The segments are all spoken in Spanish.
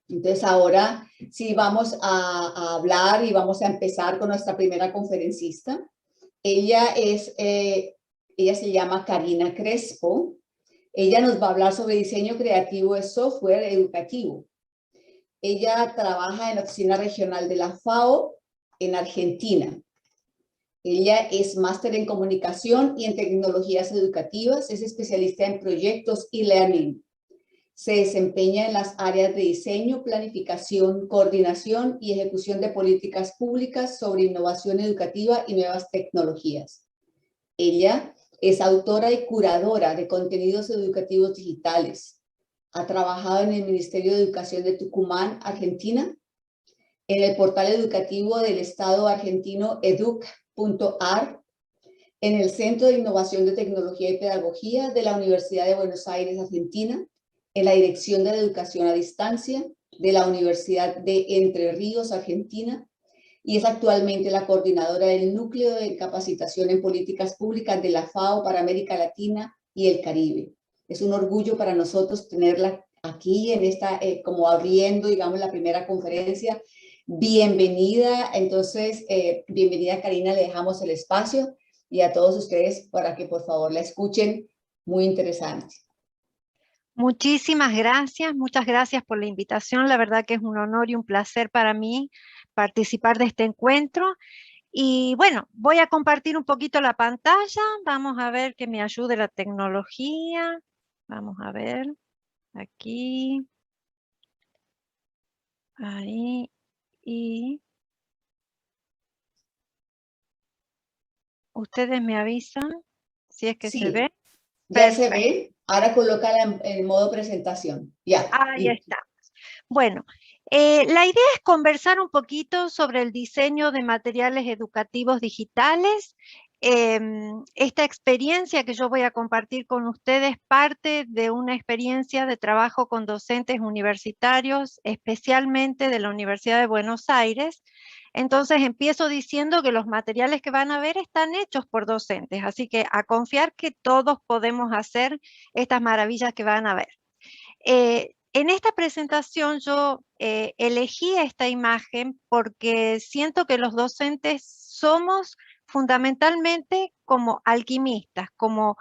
Entonces ahora sí vamos a hablar y vamos a empezar con nuestra primera conferencista. Ella se llama Karina Crespo. Ella nos va a hablar sobre diseño creativo de software educativo. Ella trabaja en la oficina regional de la FAO en Argentina. Ella es máster en comunicación y en tecnologías educativas, es especialista en proyectos e-learning. Se desempeña en las áreas de diseño, planificación, coordinación y ejecución de políticas públicas sobre innovación educativa y nuevas tecnologías. Ella es autora y curadora de contenidos educativos digitales. Ha trabajado en el Ministerio de Educación de Tucumán, Argentina, en el portal educativo del Estado argentino educ.ar, en el Centro de Innovación de Tecnología y Pedagogía de la Universidad de Buenos Aires, Argentina, en la Dirección de Educación a Distancia de la Universidad de Entre Ríos, Argentina, y es actualmente la coordinadora del Núcleo de Capacitación en Políticas Públicas de la FAO para América Latina y el Caribe. Es un orgullo para nosotros tenerla aquí en esta, como abriendo, digamos, la primera conferencia. Bienvenida, entonces, bienvenida Karina, le dejamos el espacio y a todos ustedes para que por favor la escuchen, muy interesante. Muchísimas gracias, muchas gracias por la invitación. La verdad que es un honor y un placer para mí participar de este encuentro. Y bueno, voy a compartir un poquito la pantalla. Vamos a ver que me ayude la tecnología. Vamos a ver, aquí, ahí, y ustedes me avisan si es que se ve. Sí, ya se Perfecto. ve. Ahora colócala en modo presentación. Ya. Ahí está. Bueno, la idea es conversar un poquito sobre el diseño de materiales educativos digitales. Esta experiencia que yo voy a compartir con ustedes parte de una experiencia de trabajo con docentes universitarios, especialmente de la Universidad de Buenos Aires. Entonces empiezo diciendo que los materiales que van a ver están hechos por docentes, así que a confiar que todos podemos hacer estas maravillas que van a ver. En esta presentación yo elegí esta imagen porque siento que los docentes somos fundamentalmente como alquimistas, como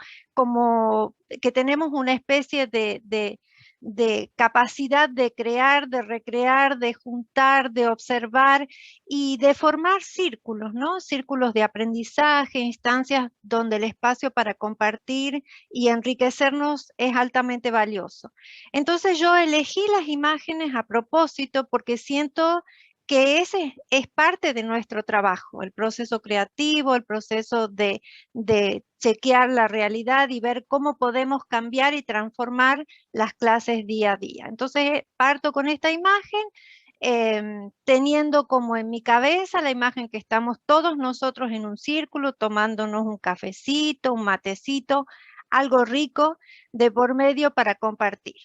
que tenemos una especie de capacidad de crear, de recrear, de juntar, de observar y de formar círculos, ¿no? Círculos de aprendizaje, instancias donde el espacio para compartir y enriquecernos es altamente valioso. Entonces yo elegí las imágenes a propósito porque siento que ese es parte de nuestro trabajo, el proceso creativo, el proceso de chequear la realidad y ver cómo podemos cambiar y transformar las clases día a día. Entonces parto con esta imagen, teniendo como en mi cabeza la imagen que estamos todos nosotros en un círculo, tomándonos un cafecito, un matecito, algo rico de por medio para compartir.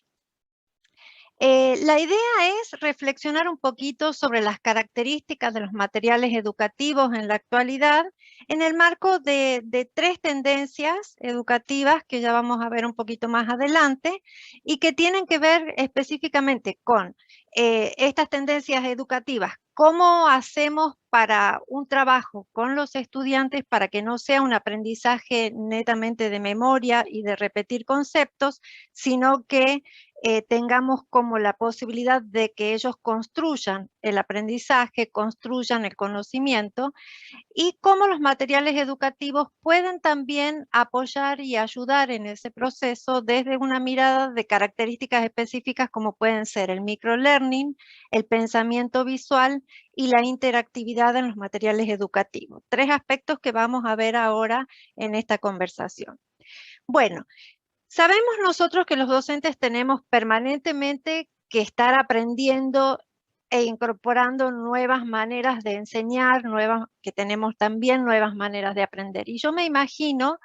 La idea es reflexionar un poquito sobre las características de los materiales educativos en la actualidad en el marco de tres tendencias educativas que ya vamos a ver un poquito más adelante y que tienen que ver específicamente con estas tendencias educativas. ¿Cómo hacemos para un trabajo con los estudiantes para que no sea un aprendizaje netamente de memoria y de repetir conceptos, sino que tengamos como la posibilidad de que ellos construyan el aprendizaje, construyan el conocimiento y cómo los materiales educativos pueden también apoyar y ayudar en ese proceso desde una mirada de características específicas como pueden ser el microlearning, el pensamiento visual y la interactividad en los materiales educativos. Tres aspectos que vamos a ver ahora en esta conversación. Bueno, sabemos nosotros que los docentes tenemos permanentemente que estar aprendiendo e incorporando nuevas maneras de enseñar, que tenemos también nuevas maneras de aprender. Y yo me imagino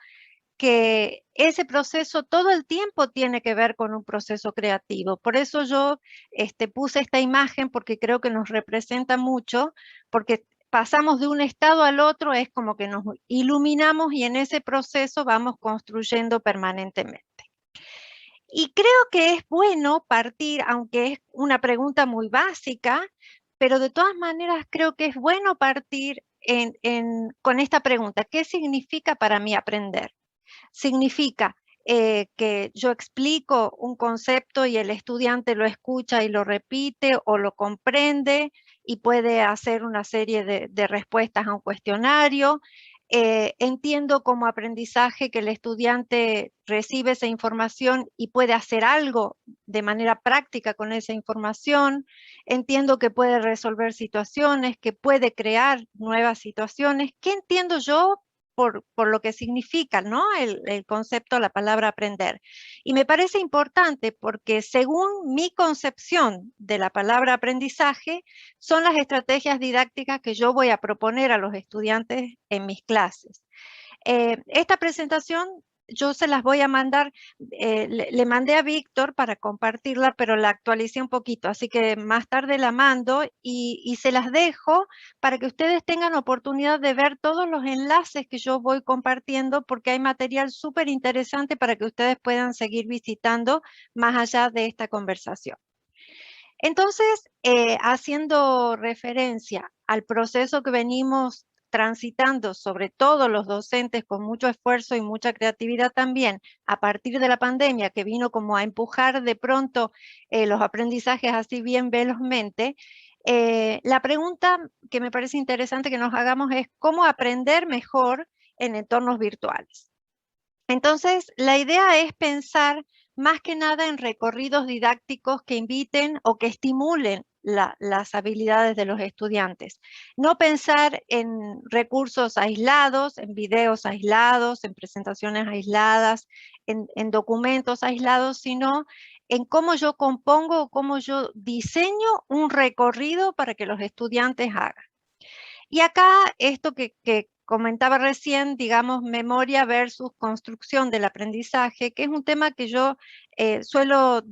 que ese proceso todo el tiempo tiene que ver con un proceso creativo. Por eso yo puse esta imagen porque creo que nos representa mucho, porque pasamos de un estado al otro, es como que nos iluminamos y en ese proceso vamos construyendo permanentemente. Y creo que es bueno partir, aunque es una pregunta muy básica, pero de todas maneras creo que es bueno partir con esta pregunta: ¿qué significa para mí aprender? Significa que yo explico un concepto y el estudiante lo escucha y lo repite o lo comprende y puede hacer una serie de respuestas a un cuestionario. Entiendo como aprendizaje que el estudiante recibe esa información y puede hacer algo de manera práctica con esa información. Entiendo que puede resolver situaciones, que puede crear nuevas situaciones. ¿Qué entiendo yo por lo que significa, ¿no? El concepto, la palabra aprender? Y me parece importante porque según mi concepción de la palabra aprendizaje, son las estrategias didácticas que yo voy a proponer a los estudiantes en mis clases. Esta presentación yo se las voy a mandar, le mandé a Víctor para compartirla, pero la actualicé un poquito, así que más tarde la mando y se las dejo para que ustedes tengan oportunidad de ver todos los enlaces que yo voy compartiendo, porque hay material súper interesante para que ustedes puedan seguir visitando más allá de esta conversación. Entonces, haciendo referencia al proceso que venimos transitando, sobre todo los docentes con mucho esfuerzo y mucha creatividad también, a partir de la pandemia, que vino como a empujar de pronto los aprendizajes así bien velozmente, la pregunta que me parece interesante que nos hagamos es cómo aprender mejor en entornos virtuales. Entonces, la idea es pensar más que nada en recorridos didácticos que inviten o que estimulen las habilidades de los estudiantes. No pensar en recursos aislados, en videos aislados, en presentaciones aisladas, en documentos aislados, sino en cómo yo compongo o cómo yo diseño un recorrido para que los estudiantes hagan. Y acá esto que comentaba recién, digamos, memoria versus construcción del aprendizaje, que es un tema que yo suelo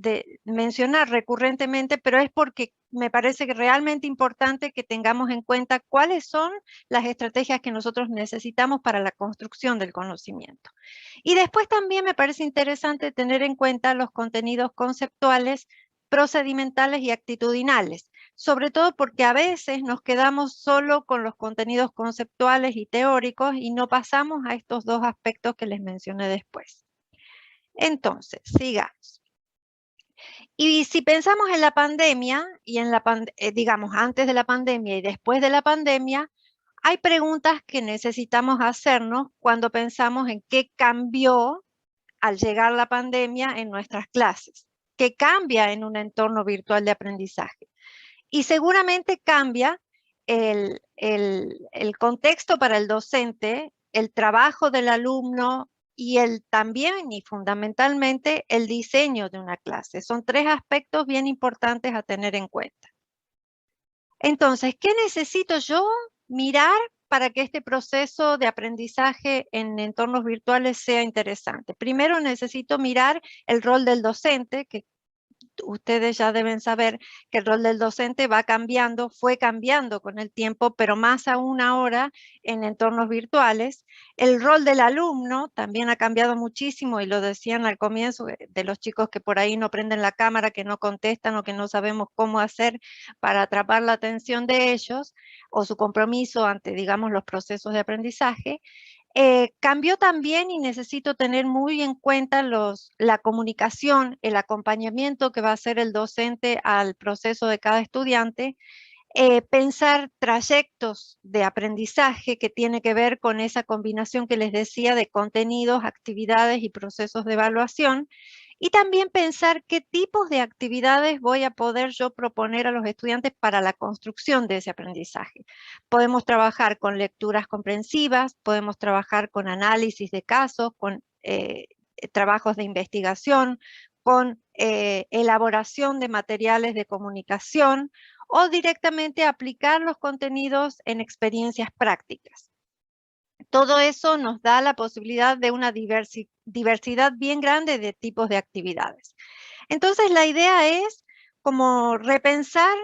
mencionar recurrentemente, pero es porque me parece que realmente importante que tengamos en cuenta cuáles son las estrategias que nosotros necesitamos para la construcción del conocimiento. Y después también me parece interesante tener en cuenta los contenidos conceptuales, procedimentales y actitudinales, sobre todo porque a veces nos quedamos solo con los contenidos conceptuales y teóricos y no pasamos a estos dos aspectos que les mencioné después. Entonces, sigamos. Y si pensamos en la pandemia, y digamos, antes de la pandemia y después de la pandemia, hay preguntas que necesitamos hacernos cuando pensamos en qué cambió al llegar la pandemia en nuestras clases, qué cambia en un entorno virtual de aprendizaje. Y seguramente cambia el contexto para el docente, el trabajo del alumno y también y fundamentalmente el diseño de una clase. Son tres aspectos bien importantes a tener en cuenta. Entonces, ¿qué necesito yo mirar para que este proceso de aprendizaje en entornos virtuales sea interesante? Primero necesito mirar el rol del docente, que ustedes ya deben saber que el rol del docente va cambiando, fue cambiando con el tiempo, pero más aún ahora en entornos virtuales. El rol del alumno también ha cambiado muchísimo y lo decían al comienzo de los chicos que por ahí no prenden la cámara, que no contestan o que no sabemos cómo hacer para atrapar la atención de ellos o su compromiso ante, digamos, los procesos de aprendizaje. Cambió también y necesito tener muy en cuenta la comunicación, el acompañamiento que va a hacer el docente al proceso de cada estudiante, pensar trayectos de aprendizaje que tiene que ver con esa combinación que les decía de contenidos, actividades y procesos de evaluación. Y también pensar qué tipos de actividades voy a poder yo proponer a los estudiantes para la construcción de ese aprendizaje. Podemos trabajar con lecturas comprensivas, podemos trabajar con análisis de casos, con trabajos de investigación, con elaboración de materiales de comunicación o directamente aplicar los contenidos en experiencias prácticas. Todo eso nos da la posibilidad de una diversidad bien grande de tipos de actividades. Entonces la idea es como repensar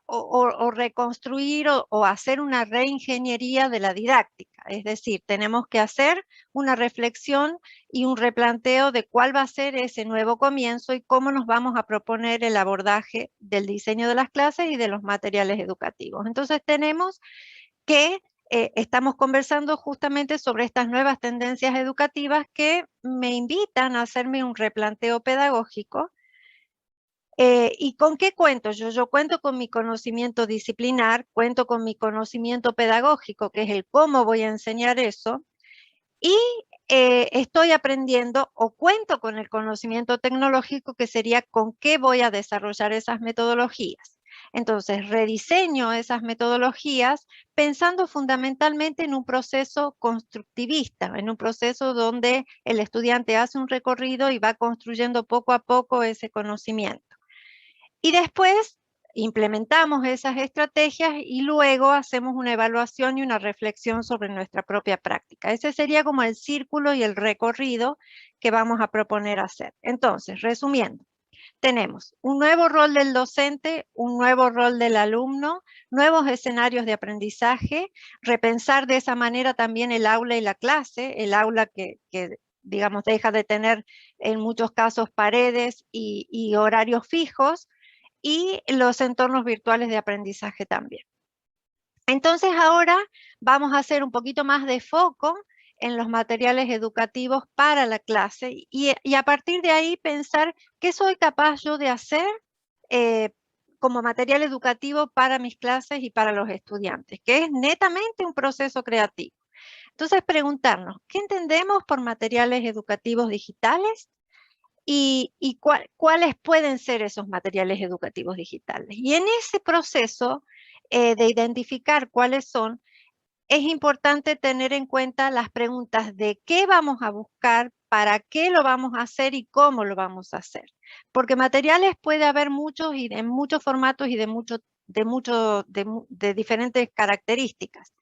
o reconstruir o hacer una reingeniería de la didáctica. Es decir, tenemos que hacer una reflexión y un replanteo de cuál va a ser ese nuevo comienzo y cómo nos vamos a proponer el abordaje del diseño de las clases y de los materiales educativos. Entonces tenemos que estamos conversando justamente sobre estas nuevas tendencias educativas que me invitan a hacerme un replanteo pedagógico. ¿Y con qué cuento? Yo cuento con mi conocimiento disciplinar, cuento con mi conocimiento pedagógico, que es el cómo voy a enseñar eso, y estoy aprendiendo o cuento con el conocimiento tecnológico, que sería con qué voy a desarrollar esas metodologías. Entonces, rediseño esas metodologías pensando fundamentalmente en un proceso constructivista, en un proceso donde el estudiante hace un recorrido y va construyendo poco a poco ese conocimiento. Y después implementamos esas estrategias y luego hacemos una evaluación y una reflexión sobre nuestra propia práctica. Ese sería como el círculo y el recorrido que vamos a proponer hacer. Entonces, resumiendo, tenemos un nuevo rol del docente, un nuevo rol del alumno, nuevos escenarios de aprendizaje, repensar de esa manera también el aula y la clase, el aula que digamos, deja de tener en muchos casos paredes y horarios fijos, y los entornos virtuales de aprendizaje también. Entonces ahora vamos a hacer un poquito más de foco en los materiales educativos para la clase y a partir de ahí pensar qué soy capaz yo de hacer como material educativo para mis clases y para los estudiantes, que es netamente un proceso creativo. Entonces preguntarnos, ¿qué entendemos por materiales educativos digitales? Y cuáles pueden ser esos materiales educativos digitales. Y en ese proceso de identificar cuáles son, es importante tener en cuenta las preguntas de qué vamos a buscar, para qué lo vamos a hacer y cómo lo vamos a hacer. Porque materiales puede haber muchos y de muchos formatos y de diferentes características.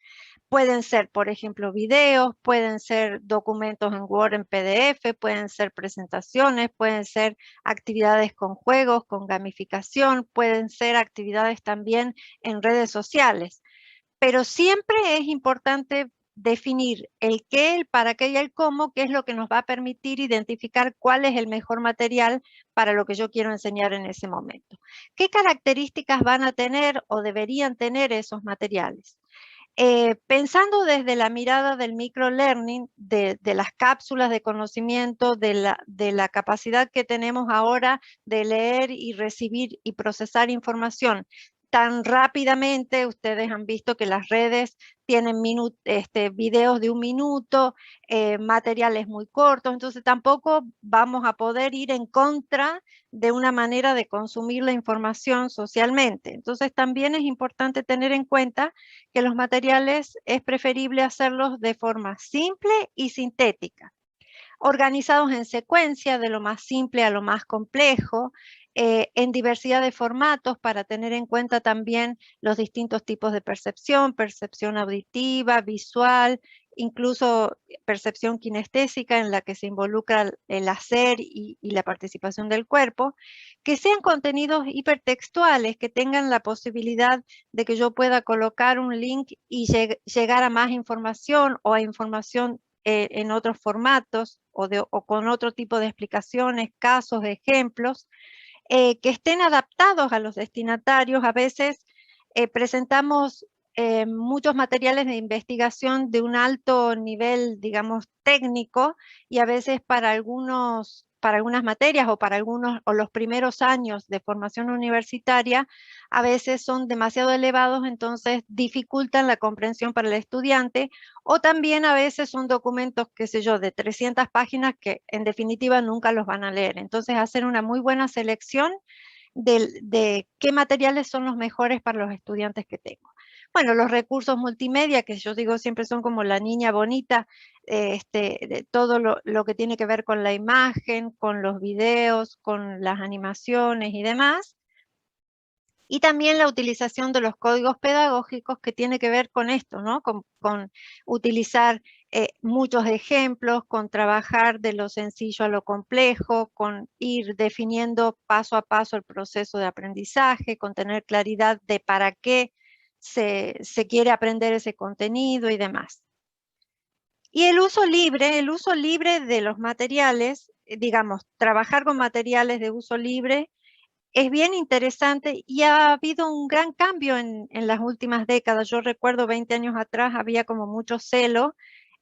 Pueden ser, por ejemplo, videos, pueden ser documentos en Word, en PDF, pueden ser presentaciones, pueden ser actividades con juegos, con gamificación, pueden ser actividades también en redes sociales. Pero siempre es importante definir el qué, el para qué y el cómo, que es lo que nos va a permitir identificar cuál es el mejor material para lo que yo quiero enseñar en ese momento. ¿Qué características van a tener o deberían tener esos materiales? Pensando desde la mirada del microlearning, de las cápsulas de conocimiento, de la capacidad que tenemos ahora de leer y recibir y procesar información tan rápidamente, ustedes han visto que las redes tienen videos de 1 minuto, materiales muy cortos, entonces tampoco vamos a poder ir en contra de una manera de consumir la información socialmente. Entonces también es importante tener en cuenta que los materiales es preferible hacerlos de forma simple y sintética, organizados en secuencia de lo más simple a lo más complejo, en diversidad de formatos para tener en cuenta también los distintos tipos de percepción, percepción auditiva, visual, incluso percepción kinestésica en la que se involucra el hacer y la participación del cuerpo, que sean contenidos hipertextuales, que tengan la posibilidad de que yo pueda colocar un link y llegar a más información o a información en otros formatos o con otro tipo de explicaciones, casos, ejemplos, que estén adaptados a los destinatarios. A veces presentamos muchos materiales de investigación de un alto nivel, digamos, técnico, y a veces para algunas materias o para los primeros años de formación universitaria, a veces son demasiado elevados, entonces dificultan la comprensión para el estudiante, o también a veces son documentos, qué sé yo, de 300 páginas que en definitiva nunca los van a leer. Entonces hacer una muy buena selección de qué materiales son los mejores para los estudiantes que tengo. Bueno, los recursos multimedia, que yo digo siempre son como la niña bonita, de todo lo que tiene que ver con la imagen, con los videos, con las animaciones y demás. Y también la utilización de los códigos pedagógicos, que tiene que ver con esto, ¿no? Con utilizar muchos ejemplos, con trabajar de lo sencillo a lo complejo, con ir definiendo paso a paso el proceso de aprendizaje, con tener claridad de para qué se quiere aprender ese contenido y demás. Y el uso libre de los materiales, digamos, trabajar con materiales de uso libre es bien interesante y ha habido un gran cambio en las últimas décadas. Yo recuerdo 20 años atrás había como mucho celo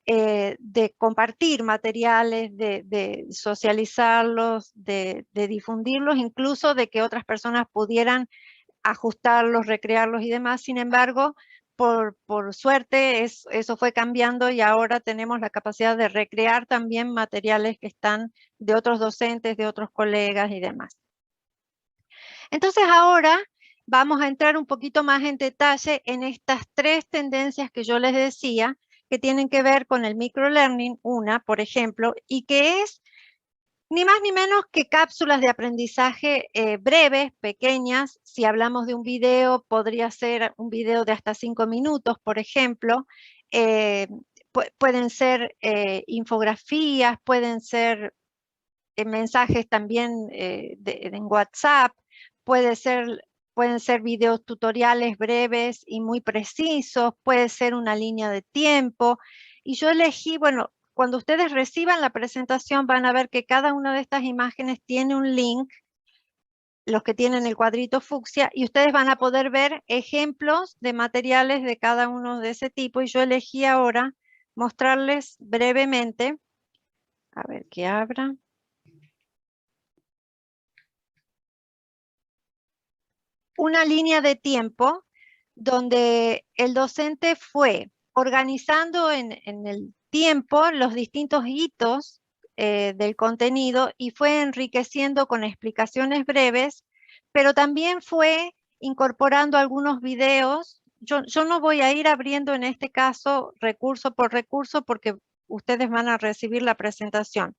de compartir materiales, de socializarlos, de difundirlos, incluso de que otras personas pudieran ajustarlos, recrearlos y demás. Sin embargo, por suerte eso fue cambiando y ahora tenemos la capacidad de recrear también materiales que están de otros docentes, de otros colegas y demás. Entonces ahora vamos a entrar un poquito más en detalle en estas tres tendencias que yo les decía, que tienen que ver con el microlearning, una, por ejemplo, y que es ni más ni menos que cápsulas de aprendizaje breves, pequeñas. Si hablamos de un video, podría ser un video de hasta 5 minutos, por ejemplo. Pueden ser infografías, pueden ser mensajes también en WhatsApp, pueden ser videos tutoriales breves y muy precisos, puede ser una línea de tiempo. Y yo elegí, bueno, cuando ustedes reciban la presentación van a ver que cada una de estas imágenes tiene un link, los que tienen el cuadrito fucsia, y ustedes van a poder ver ejemplos de materiales de cada uno de ese tipo. Y yo elegí ahora mostrarles brevemente, a ver que abra. Una línea de tiempo donde el docente fue organizando en el tiempo los distintos hitos del contenido y fue enriqueciendo con explicaciones breves, pero también fue incorporando algunos videos. Yo no voy a ir abriendo en este caso recurso por recurso porque ustedes van a recibir la presentación.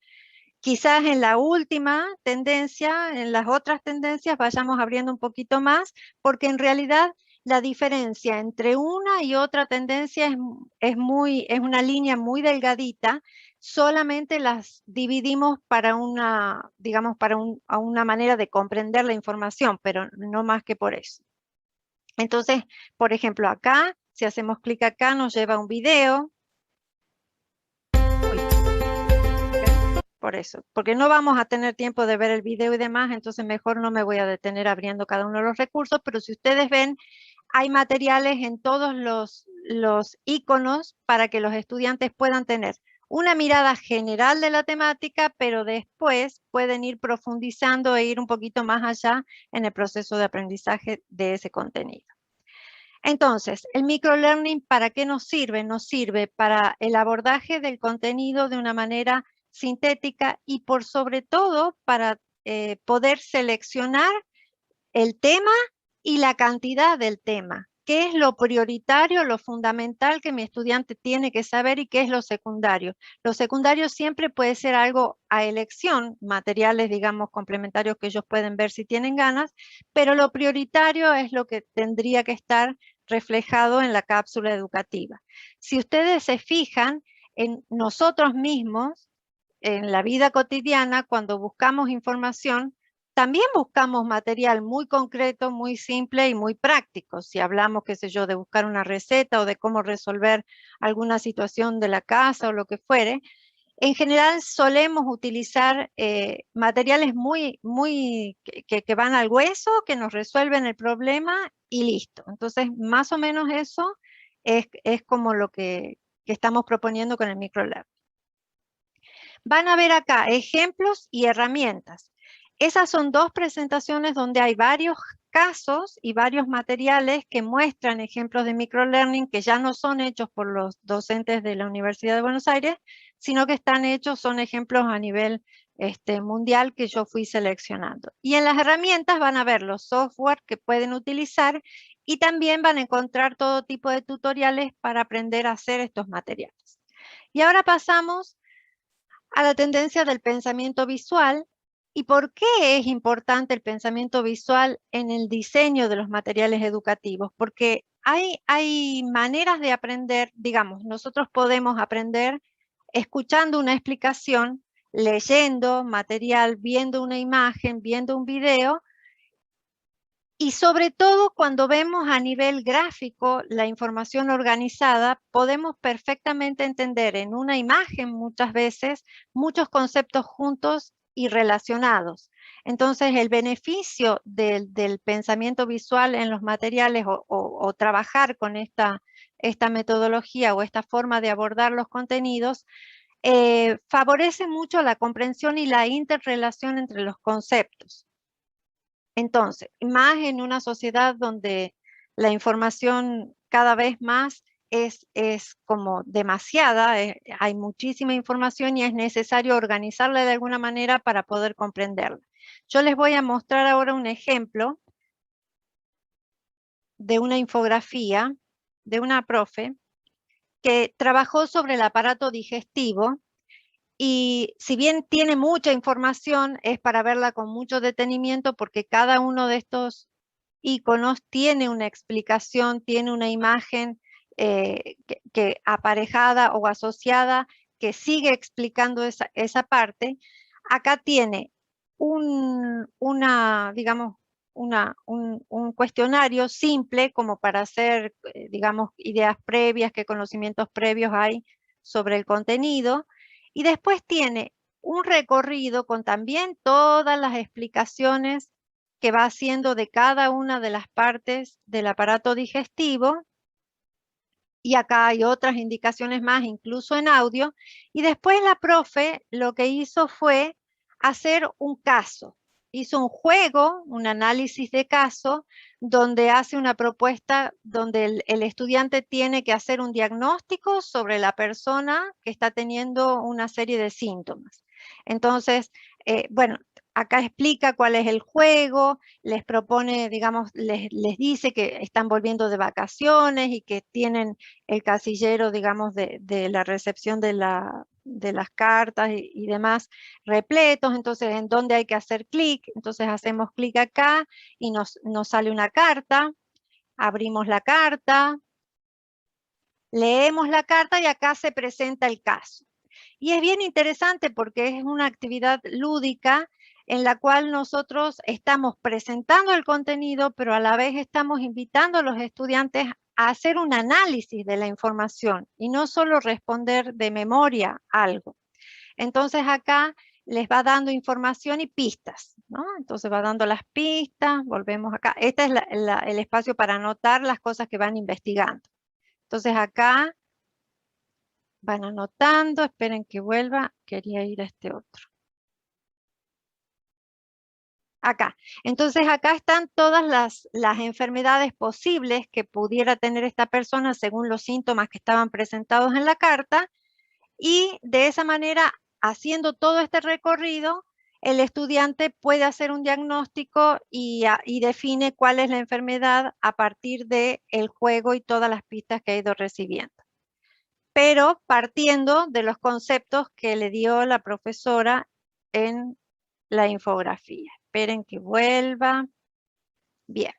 Quizás en la última tendencia, en las otras tendencias, vayamos abriendo un poquito más, porque en realidad la diferencia entre una y otra tendencia es una línea muy delgadita, solamente las dividimos para una, digamos, a una manera de comprender la información, pero no más que por eso. Entonces, por ejemplo, acá, si hacemos clic acá, nos lleva a un video. Por eso, porque no vamos a tener tiempo de ver el video y demás, entonces mejor no me voy a detener abriendo cada uno de los recursos, pero si ustedes ven, hay materiales en todos los iconos para que los estudiantes puedan tener una mirada general de la temática, pero después pueden ir profundizando e ir un poquito más allá en el proceso de aprendizaje de ese contenido. Entonces, el microlearning, ¿para qué nos sirve? Nos sirve para el abordaje del contenido de una manera sintética y por sobre todo para poder seleccionar el tema y la cantidad del tema. ¿Qué es lo prioritario, lo fundamental que mi estudiante tiene que saber y qué es lo secundario? Lo secundario siempre puede ser algo a elección, materiales, digamos, complementarios que ellos pueden ver si tienen ganas, pero lo prioritario es lo que tendría que estar reflejado en la cápsula educativa. Si ustedes se fijan en nosotros mismos, en la vida cotidiana, cuando buscamos información, también buscamos material muy concreto, muy simple y muy práctico. Si hablamos, qué sé yo, de buscar una receta o de cómo resolver alguna situación de la casa o lo que fuere, en general solemos utilizar materiales que van al hueso, que nos resuelven el problema y listo. Entonces, más o menos eso es como lo que estamos proponiendo con el microlab. Van a ver acá ejemplos y herramientas. Esas son dos presentaciones donde hay varios casos y varios materiales que muestran ejemplos de microlearning que ya no son hechos por los docentes de la Universidad de Buenos Aires, sino que están hechos, son ejemplos a nivel mundial que yo fui seleccionando. Y en las herramientas van a ver los software que pueden utilizar y también van a encontrar todo tipo de tutoriales para aprender a hacer estos materiales. Y ahora pasamos a la tendencia del pensamiento visual. ¿Y por qué es importante el pensamiento visual en el diseño de los materiales educativos? Porque hay maneras de aprender, digamos, nosotros podemos aprender escuchando una explicación, leyendo material, viendo una imagen, viendo un video, Y sobre todo cuando vemos a nivel gráfico la información organizada, podemos perfectamente entender en una imagen muchas veces muchos conceptos juntos y relacionados. Entonces el beneficio del pensamiento visual en los materiales o trabajar con esta metodología o esta forma de abordar los contenidos favorece mucho la comprensión y la interrelación entre los conceptos. Entonces, más en una sociedad donde la información cada vez más es como demasiada, hay muchísima información y es necesario organizarla de alguna manera para poder comprenderla. Yo les voy a mostrar ahora un ejemplo de una infografía de una profe que trabajó sobre el aparato digestivo. Y si bien tiene mucha información, es para verla con mucho detenimiento porque cada uno de estos iconos tiene una explicación, tiene una imagen que aparejada o asociada que sigue explicando esa parte. Acá tiene digamos, un cuestionario simple como para hacer, digamos, ideas previas, qué conocimientos previos hay sobre el contenido. Y después tiene un recorrido con también todas las explicaciones que va haciendo de cada una de las partes del aparato digestivo. Y acá hay otras indicaciones más, incluso en audio. Y después la profe lo que hizo fue hacer un caso. Hizo un juego, un análisis de caso, donde hace una propuesta donde el estudiante tiene que hacer un diagnóstico sobre la persona que está teniendo una serie de síntomas. Entonces, bueno, acá explica cuál es el juego, les propone, digamos, les dice que están volviendo de vacaciones y que tienen el casillero, digamos, de la recepción de las cartas y demás repletos. Entonces, ¿en dónde hay que hacer clic? Entonces hacemos clic acá y nos sale una carta, abrimos la carta, leemos la carta y acá se presenta el caso. Y es bien interesante porque es una actividad lúdica en la cual nosotros estamos presentando el contenido, pero a la vez estamos invitando a los estudiantes a hacer un análisis de la información y no solo responder de memoria algo. Entonces acá les va dando información y pistas, ¿no? Entonces va dando las pistas, volvemos acá. Este es el espacio para anotar las cosas que van investigando. Entonces acá van anotando, esperen que vuelva, quería ir a este otro. Acá. Entonces acá están todas las enfermedades posibles que pudiera tener esta persona según los síntomas que estaban presentados en la carta y de esa manera, haciendo todo este recorrido, el estudiante puede hacer un diagnóstico y define cuál es la enfermedad a partir del juego y todas las pistas que ha ido recibiendo. Pero partiendo de los conceptos que le dio la profesora en la infografía. Esperen que vuelva. Bien.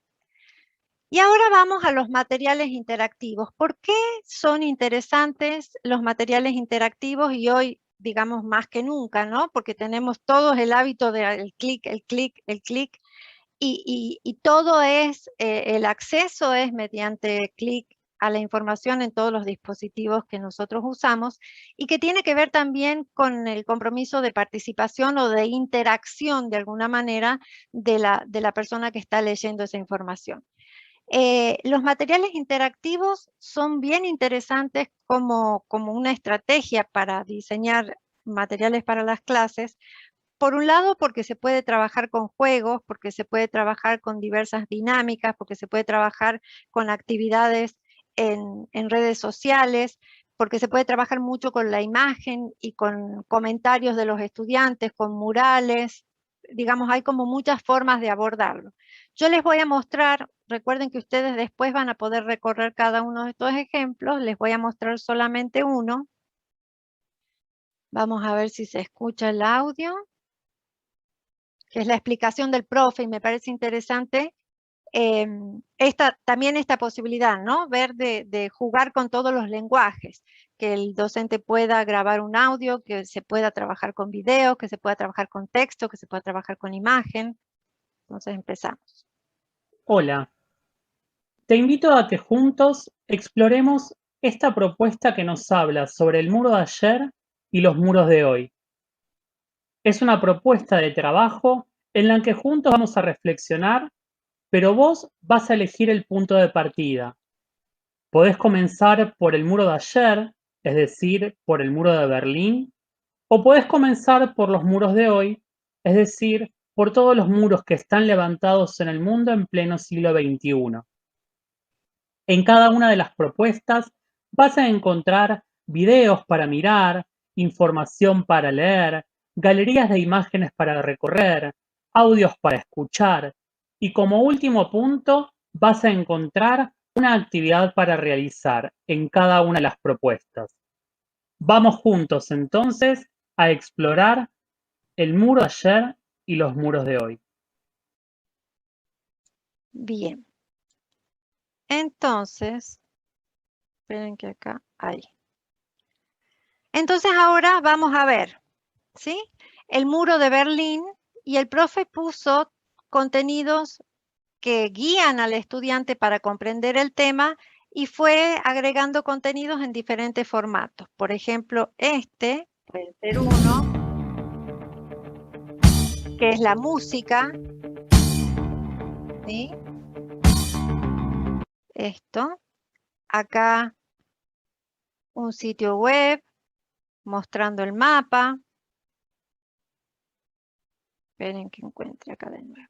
Y ahora vamos a los materiales interactivos. ¿Por qué son interesantes los materiales interactivos y hoy, digamos, más que nunca, ¿no? Porque tenemos todos el hábito del clic, el clic, el clic, y todo es, el acceso es mediante clic a la información en todos los dispositivos que nosotros usamos y que tiene que ver también con el compromiso de participación o de interacción de alguna manera de la persona que está leyendo esa información. Los materiales interactivos son bien interesantes como una estrategia para diseñar materiales para las clases. Por un lado, porque se puede trabajar con juegos, porque se puede trabajar con diversas dinámicas, porque se puede trabajar con actividades en redes sociales, porque se puede trabajar mucho con la imagen y con comentarios de los estudiantes, con murales. Digamos, hay como muchas formas de abordarlo. Yo les voy a mostrar, recuerden que ustedes después van a poder recorrer cada uno de estos ejemplos, les voy a mostrar solamente uno. Vamos a ver si se escucha el audio, que es la explicación del profe, y me parece interesante también esta posibilidad, ¿no? Ver de jugar con todos los lenguajes, que el docente pueda grabar un audio, que se pueda trabajar con video, que se pueda trabajar con texto, que se pueda trabajar con imagen. Entonces empezamos. Hola, te invito a que juntos exploremos esta propuesta que nos habla sobre el muro de ayer y los muros de hoy. Es una propuesta de trabajo en la que juntos vamos a reflexionar, pero vos vas a elegir el punto de partida. Podés comenzar por el muro de ayer, es decir, por el muro de Berlín, o podés comenzar por los muros de hoy, es decir, por todos los muros que están levantados en el mundo en pleno siglo XXI. En cada una de las propuestas vas a encontrar videos para mirar, información para leer, galerías de imágenes para recorrer, audios para escuchar y como último punto vas a encontrar una actividad para realizar en cada una de las propuestas. Vamos juntos entonces a explorar el muro de ayer y los muros de hoy. Bien. Entonces, esperen que acá, ahí. Entonces ahora vamos a ver, ¿sí? El muro de Berlín, y el profe puso contenidos que guían al estudiante para comprender el tema y fue agregando contenidos en diferentes formatos. Por ejemplo, este puede ser uno, que es la música, ¿sí? Esto. Acá un sitio web mostrando el mapa. Esperen que encuentre acá de nuevo.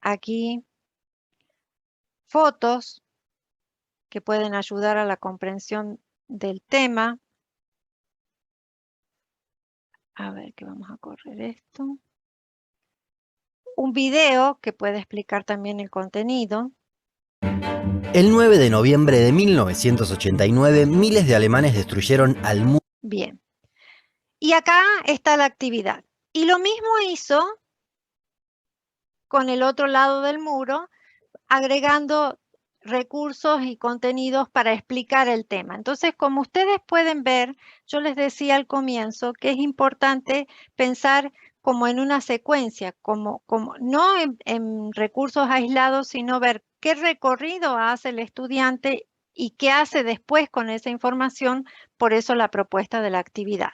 Aquí fotos que pueden ayudar a la comprensión del tema. A ver, que vamos a correr esto. Un video que puede explicar también el contenido. El 9 de noviembre de 1989, miles de alemanes destruyeron al muro. Bien. Y acá está la actividad. Y lo mismo hizo con el otro lado del muro, agregando recursos y contenidos para explicar el tema. Entonces, como ustedes pueden ver, yo les decía al comienzo que es importante pensar como en una secuencia, no en recursos aislados, sino ver qué recorrido hace el estudiante y qué hace después con esa información, por eso la propuesta de la actividad.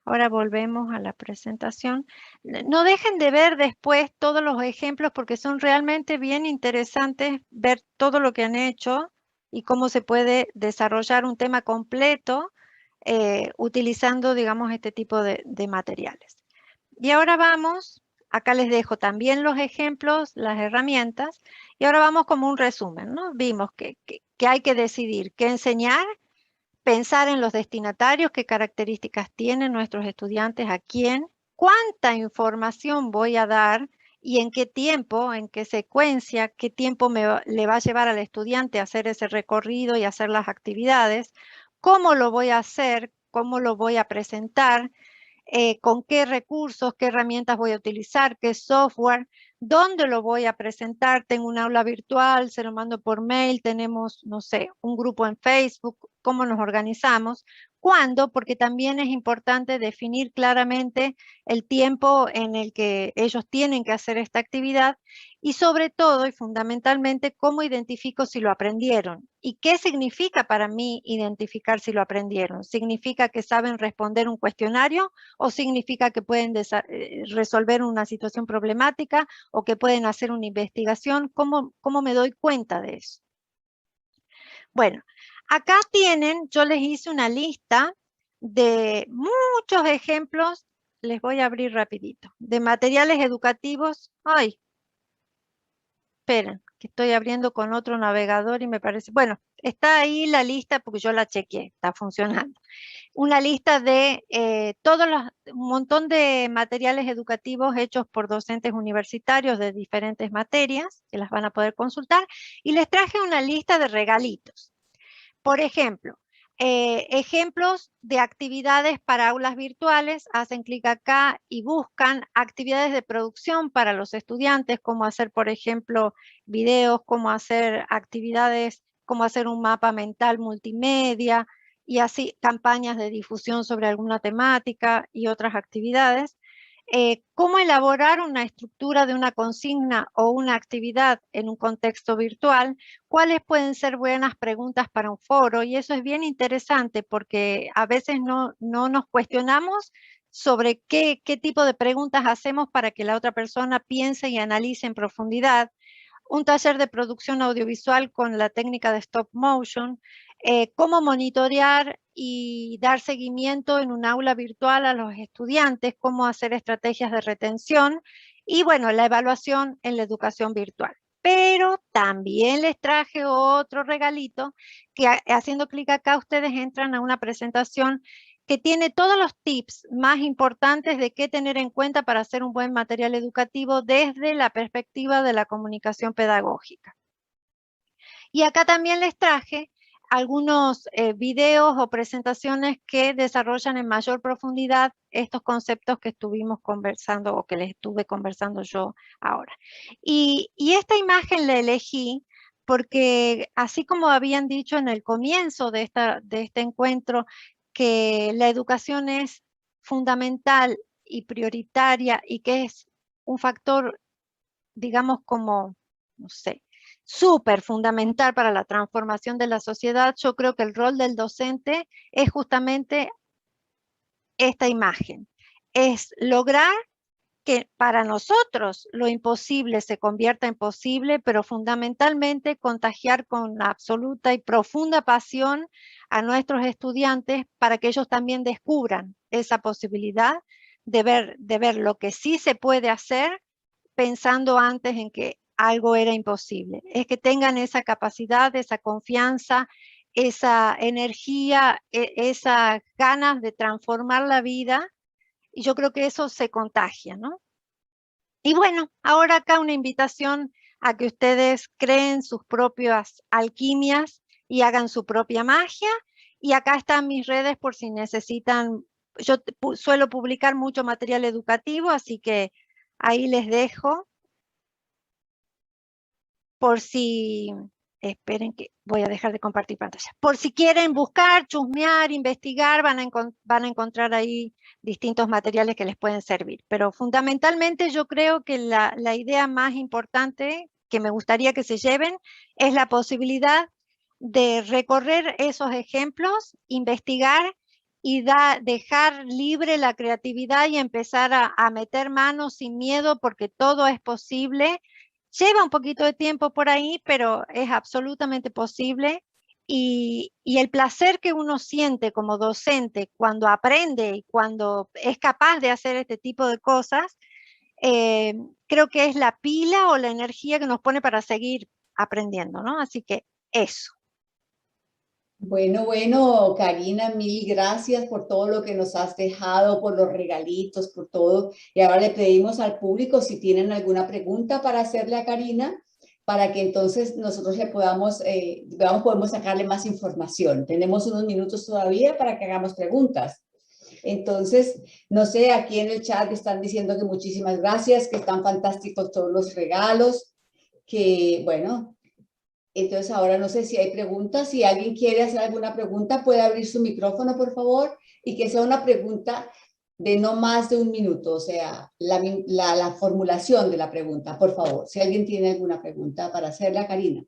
Ahora volvemos a la presentación. No dejen de ver después todos los ejemplos porque son realmente bien interesantes ver todo lo que han hecho y cómo se puede desarrollar un tema completo utilizando, digamos, este tipo de materiales. Y ahora vamos, acá les dejo también los ejemplos, las herramientas, y ahora vamos como un resumen, ¿no? Vimos que hay que decidir qué enseñar, pensar en los destinatarios, qué características tienen nuestros estudiantes, a quién, cuánta información voy a dar y en qué tiempo, en qué secuencia, qué tiempo le va a llevar al estudiante a hacer ese recorrido y hacer las actividades, cómo lo voy a hacer, cómo lo voy a presentar, con qué recursos, qué herramientas voy a utilizar, qué software, dónde lo voy a presentar. Tengo un aula virtual, se lo mando por mail, tenemos, no sé, un grupo en Facebook, cómo nos organizamos. ¿Cuándo? Porque también es importante definir claramente el tiempo en el que ellos tienen que hacer esta actividad y sobre todo y fundamentalmente cómo identifico si lo aprendieron. ¿Y qué significa para mí identificar si lo aprendieron? ¿Significa que saben responder un cuestionario o significa que pueden resolver una situación problemática o que pueden hacer una investigación? ¿Cómo me doy cuenta de eso? Bueno, acá tienen, yo les hice una lista de muchos ejemplos, les voy a abrir rapidito, de materiales educativos. Ay, esperen, que estoy abriendo con otro navegador y me parece, bueno, está ahí la lista porque yo la chequeé, está funcionando. Una lista de un montón de materiales educativos hechos por docentes universitarios de diferentes materias, que las van a poder consultar, y les traje una lista de regalitos. Por ejemplo, ejemplos de actividades para aulas virtuales, hacen clic acá y buscan actividades de producción para los estudiantes, como hacer, por ejemplo, videos, cómo hacer actividades, cómo hacer un mapa mental multimedia, y así campañas de difusión sobre alguna temática y otras actividades. cómo elaborar una estructura de una consigna o una actividad en un contexto virtual, cuáles pueden ser buenas preguntas para un foro, y eso es bien interesante porque a veces no nos cuestionamos sobre qué tipo de preguntas hacemos para que la otra persona piense y analice en profundidad. Un taller de producción audiovisual con la técnica de stop motion, cómo monitorear y dar seguimiento en un aula virtual a los estudiantes, cómo hacer estrategias de retención y bueno, la evaluación en la educación virtual. Pero también les traje otro regalito que haciendo clic acá ustedes entran a una presentación que tiene todos los tips más importantes de qué tener en cuenta para hacer un buen material educativo desde la perspectiva de la comunicación pedagógica. Y acá también les traje algunos videos o presentaciones que desarrollan en mayor profundidad estos conceptos que estuvimos conversando o que les estuve conversando yo ahora. Y esta imagen la elegí porque así como habían dicho en el comienzo de este encuentro, que la educación es fundamental y prioritaria y que es un factor, digamos, como, no sé, súper fundamental para la transformación de la sociedad, yo creo que el rol del docente es justamente esta imagen, es lograr que para nosotros lo imposible se convierta en posible, pero fundamentalmente contagiar con absoluta y profunda pasión a nuestros estudiantes para que ellos también descubran esa posibilidad de ver lo que sí se puede hacer pensando antes en que algo era imposible. Es que tengan esa capacidad, esa confianza, esa energía, esas ganas de transformar la vida. Y yo creo que eso se contagia, ¿no? Y bueno, ahora acá una invitación a que ustedes creen sus propias alquimias y hagan su propia magia. Y acá están mis redes por si necesitan. Yo suelo publicar mucho material educativo, así que ahí les dejo por si, esperen que voy a dejar de compartir pantalla. Por si quieren buscar, chusmear, investigar, van a encontrar ahí distintos materiales que les pueden servir. Pero fundamentalmente yo creo que la idea más importante que me gustaría que se lleven es la posibilidad de recorrer esos ejemplos, investigar y dejar libre la creatividad y empezar a meter manos sin miedo porque todo es posible. Lleva un poquito de tiempo por ahí, pero es absolutamente posible. Y el placer que uno siente como docente cuando aprende y cuando es capaz de hacer este tipo de cosas, creo que es la pila o la energía que nos pone para seguir aprendiendo, ¿no? Así que eso. Bueno, Karina, mil gracias por todo lo que nos has dejado, por los regalitos, por todo. Y ahora le pedimos al público si tienen alguna pregunta para hacerle a Karina, para que entonces nosotros le podemos sacarle más información. Tenemos unos minutos todavía para que hagamos preguntas. Entonces, no sé, aquí en el chat están diciendo que muchísimas gracias, que están fantásticos todos los regalos, que bueno. Entonces ahora no sé si hay preguntas, si alguien quiere hacer alguna pregunta puede abrir su micrófono por favor y que sea una pregunta de no más de un minuto, o sea, la formulación de la pregunta, por favor. Si alguien tiene alguna pregunta para hacerle a Karina.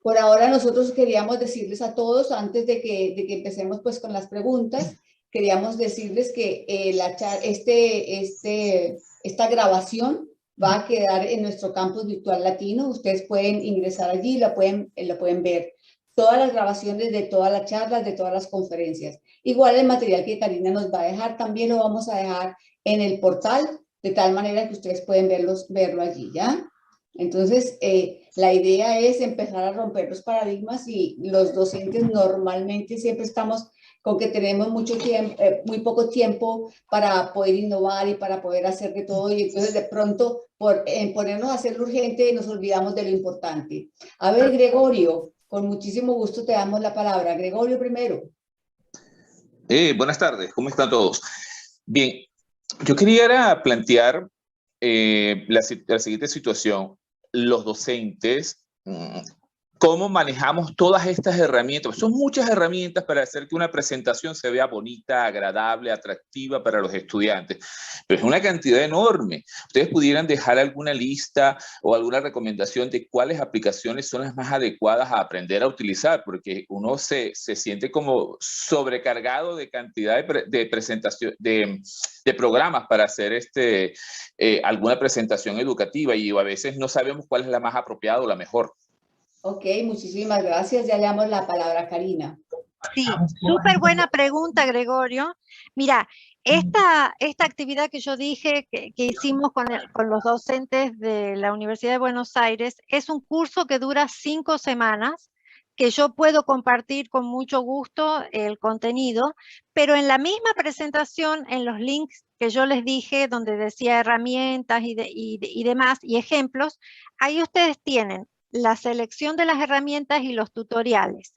Por ahora nosotros queríamos decirles a todos, antes de que empecemos pues con las preguntas, queríamos decirles que esta grabación va a quedar en nuestro campus virtual latino. Ustedes pueden ingresar allí y lo pueden ver. Todas las grabaciones de todas las charlas, de todas las conferencias. Igual el material que Karina nos va a dejar, también lo vamos a dejar en el portal, de tal manera que ustedes pueden verlo allí, ¿ya? Entonces, la idea es empezar a romper los paradigmas y los docentes normalmente siempre estamos con que tenemos muy poco tiempo para poder innovar y para poder hacer de todo y entonces de pronto por ponernos a hacer lo urgente nos olvidamos de lo importante. A ver, Gregorio, con muchísimo gusto te damos la palabra. Gregorio primero. Buenas tardes, ¿cómo están todos? Bien, yo quería plantear la siguiente situación. Los docentes cómo manejamos todas estas herramientas. Son muchas herramientas para hacer que una presentación se vea bonita, agradable, atractiva para los estudiantes, pero es una cantidad enorme. Ustedes pudieran dejar alguna lista o alguna recomendación de cuáles aplicaciones son las más adecuadas a aprender a utilizar, porque uno se siente como sobrecargado de cantidad de presentación, de programas para hacer alguna presentación educativa, y a veces no sabemos cuál es la más apropiada o la mejor. Ok, muchísimas gracias. Ya le damos la palabra a Karina. Sí, súper buena pregunta, Gregorio. Mira, esta actividad que yo dije que hicimos con los docentes de la Universidad de Buenos Aires es un curso que dura 5 semanas, que yo puedo compartir con mucho gusto el contenido, pero en la misma presentación, en los links que yo les dije, donde decía herramientas y demás, y ejemplos, ahí ustedes tienen la selección de las herramientas y los tutoriales.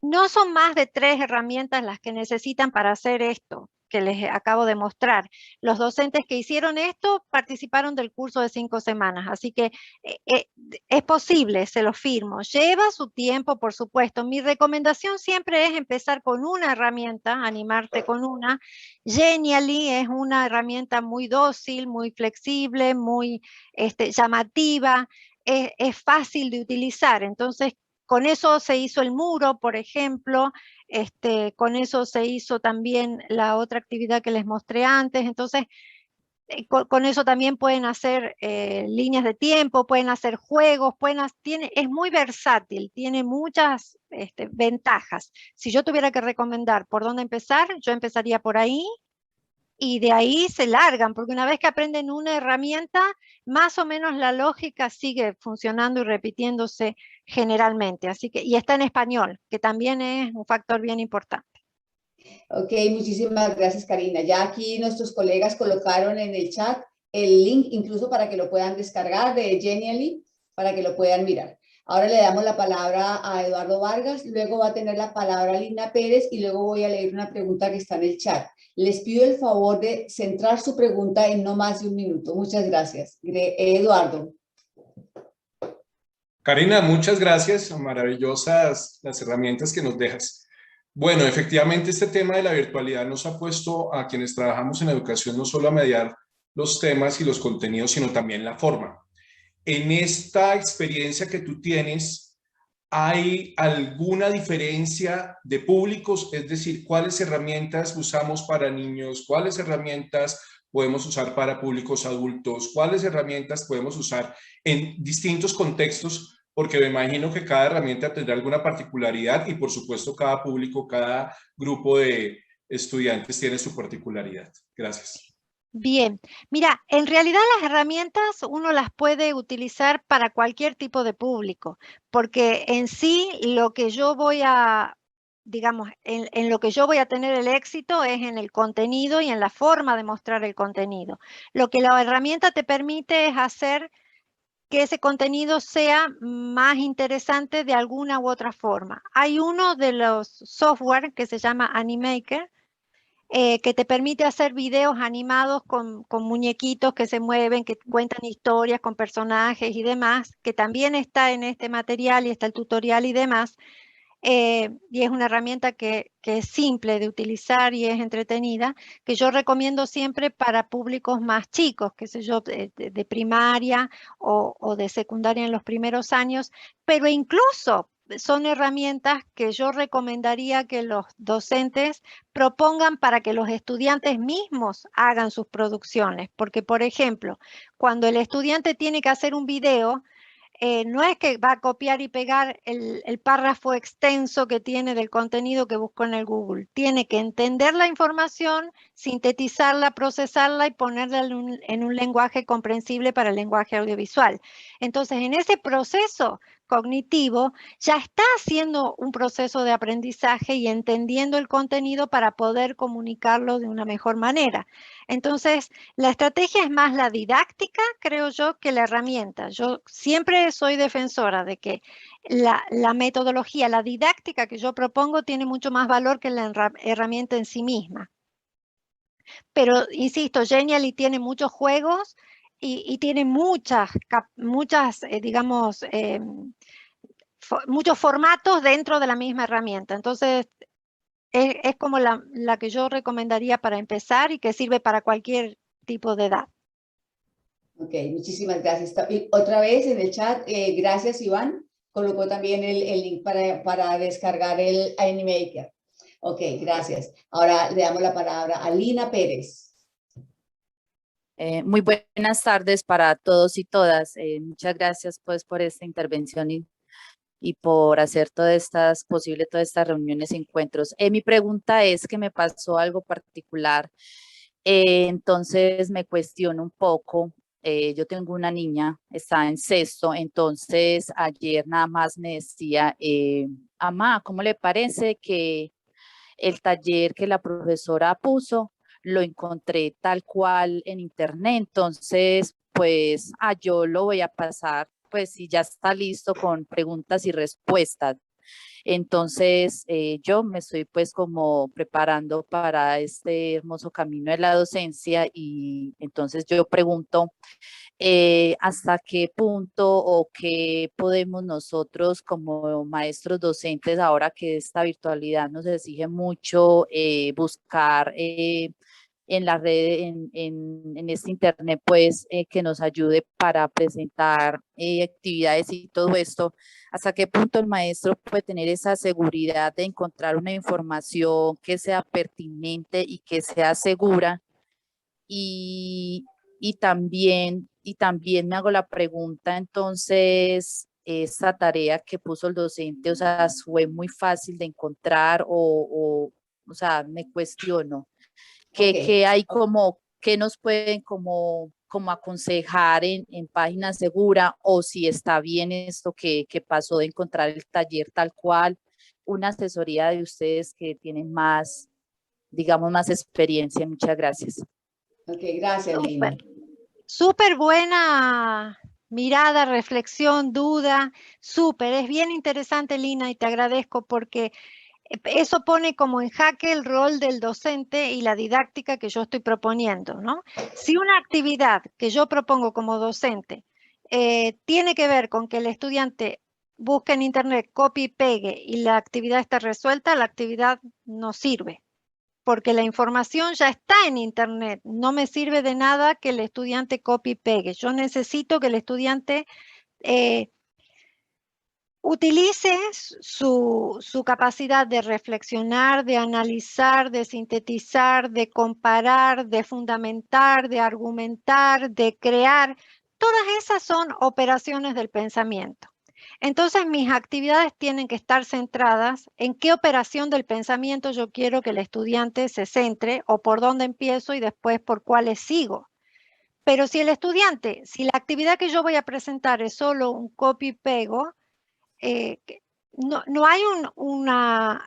No son más de 3 herramientas las que necesitan para hacer esto que les acabo de mostrar. Los docentes que hicieron esto participaron del curso de 5 semanas, así que es posible, se lo firmo. Lleva su tiempo, por supuesto. Mi recomendación siempre es empezar con una herramienta, animarte con una. Genially es una herramienta muy dócil, muy flexible, muy llamativa, es fácil de utilizar. Entonces, con eso se hizo el muro, por ejemplo, con eso se hizo también la otra actividad que les mostré antes. Entonces, con eso también pueden hacer líneas de tiempo, pueden hacer juegos, es muy versátil, tiene muchas ventajas. Si yo tuviera que recomendar por dónde empezar, yo empezaría por ahí. Y de ahí se largan, porque una vez que aprenden una herramienta, más o menos la lógica sigue funcionando y repitiéndose generalmente. Así que, y está en español, que también es un factor bien importante. Ok, muchísimas gracias, Karina. Ya aquí nuestros colegas colocaron en el chat el link, incluso para que lo puedan descargar, de Genially, para que lo puedan mirar. Ahora le damos la palabra a Eduardo Vargas, luego va a tener la palabra Lina Pérez y luego voy a leer una pregunta que está en el chat. Les pido el favor de centrar su pregunta en no más de 1 minuto. Muchas gracias. Eduardo. Karina, muchas gracias. Maravillosas las herramientas que nos dejas. Bueno, efectivamente este tema de la virtualidad nos ha puesto a quienes trabajamos en educación no solo a mediar los temas y los contenidos, sino también la forma. En esta experiencia que tú tienes, ¿hay alguna diferencia de públicos? Es decir, ¿cuáles herramientas usamos para niños? ¿Cuáles herramientas podemos usar para públicos adultos? ¿Cuáles herramientas podemos usar en distintos contextos? Porque me imagino que cada herramienta tendrá alguna particularidad y por supuesto cada público, cada grupo de estudiantes tiene su particularidad. Gracias. Bien, mira, en realidad las herramientas uno las puede utilizar para cualquier tipo de público, porque en sí lo que yo voy a, digamos, en lo que yo voy a tener el éxito es en el contenido y en la forma de mostrar el contenido. Lo que la herramienta te permite es hacer que ese contenido sea más interesante de alguna u otra forma. Hay uno de los software que se llama Animaker, que te permite hacer videos animados con muñequitos que se mueven, que cuentan historias con personajes y demás, que también está en este material y está el tutorial y demás. Y es una herramienta que es simple de utilizar y es entretenida, que yo recomiendo siempre para públicos más chicos, qué sé yo, de primaria o de secundaria en los primeros años, pero incluso son herramientas que yo recomendaría que los docentes propongan para que los estudiantes mismos hagan sus producciones, porque por ejemplo, cuando el estudiante tiene que hacer un video, no es que va a copiar y pegar el párrafo extenso que tiene del contenido que buscó en el Google. Tiene que entender la información, sintetizarla, procesarla y ponerla en un lenguaje comprensible para el lenguaje audiovisual. Entonces, en ese proceso cognitivo ya está haciendo un proceso de aprendizaje y entendiendo el contenido para poder comunicarlo de una mejor manera. Entonces, la estrategia es más la didáctica, creo yo, que la herramienta. Yo siempre soy defensora de que la metodología, la didáctica que yo propongo tiene mucho más valor que la herramienta en sí misma. Pero, insisto, Genially tiene muchos juegos y tiene muchas digamos, muchos formatos dentro de la misma herramienta. Entonces, es como la que yo recomendaría para empezar y que sirve para cualquier tipo de edad. Ok, muchísimas gracias. Y otra vez en el chat, gracias Iván, colocó también el link para descargar el Animaker. Ok, gracias. Ahora le damos la palabra a Lina Pérez. Muy buenas tardes para todos y todas. Muchas gracias pues por esta intervención y por hacer todas estas reuniones y encuentros. Mi pregunta es que me pasó algo particular, entonces me cuestiono un poco. Yo tengo una niña, está en sexto, entonces ayer nada más me decía, mamá, ¿cómo le parece que el taller que la profesora puso lo encontré tal cual en internet? Entonces, pues, yo lo voy a pasar, pues, si ya está listo con preguntas y respuestas. Entonces, yo me estoy pues como preparando para este hermoso camino de la docencia y entonces yo pregunto, hasta qué punto o qué podemos nosotros como maestros docentes, ahora que esta virtualidad nos exige mucho, buscar en la red, en este internet, pues que nos ayude para presentar actividades y todo esto, hasta qué punto el maestro puede tener esa seguridad de encontrar una información que sea pertinente y que sea segura. Y también me hago la pregunta, entonces, esta tarea que puso el docente, o sea, ¿fue muy fácil de encontrar o sea, me cuestiono? Que hay como, que nos pueden como aconsejar en página segura, o si está bien esto que pasó de encontrar el taller tal cual, una asesoría de ustedes que tienen más, digamos, más experiencia. Muchas gracias. Ok, gracias, Lina. Súper buena mirada, reflexión, duda, súper, es bien interesante, Lina, y te agradezco porque eso pone como en jaque el rol del docente y la didáctica que yo estoy proponiendo, ¿no? Si una actividad que yo propongo como docente tiene que ver con que el estudiante busque en internet, copie y pegue y la actividad está resuelta, la actividad no sirve, porque la información ya está en internet. No me sirve de nada que el estudiante copie y pegue. Yo necesito que el estudiante utilice su capacidad de reflexionar, de analizar, de sintetizar, de comparar, de fundamentar, de argumentar, de crear. Todas esas son operaciones del pensamiento. Entonces, mis actividades tienen que estar centradas en qué operación del pensamiento yo quiero que el estudiante se centre o por dónde empiezo y después por cuáles sigo. Pero si el estudiante, si la actividad que yo voy a presentar es solo un copy y pego, no hay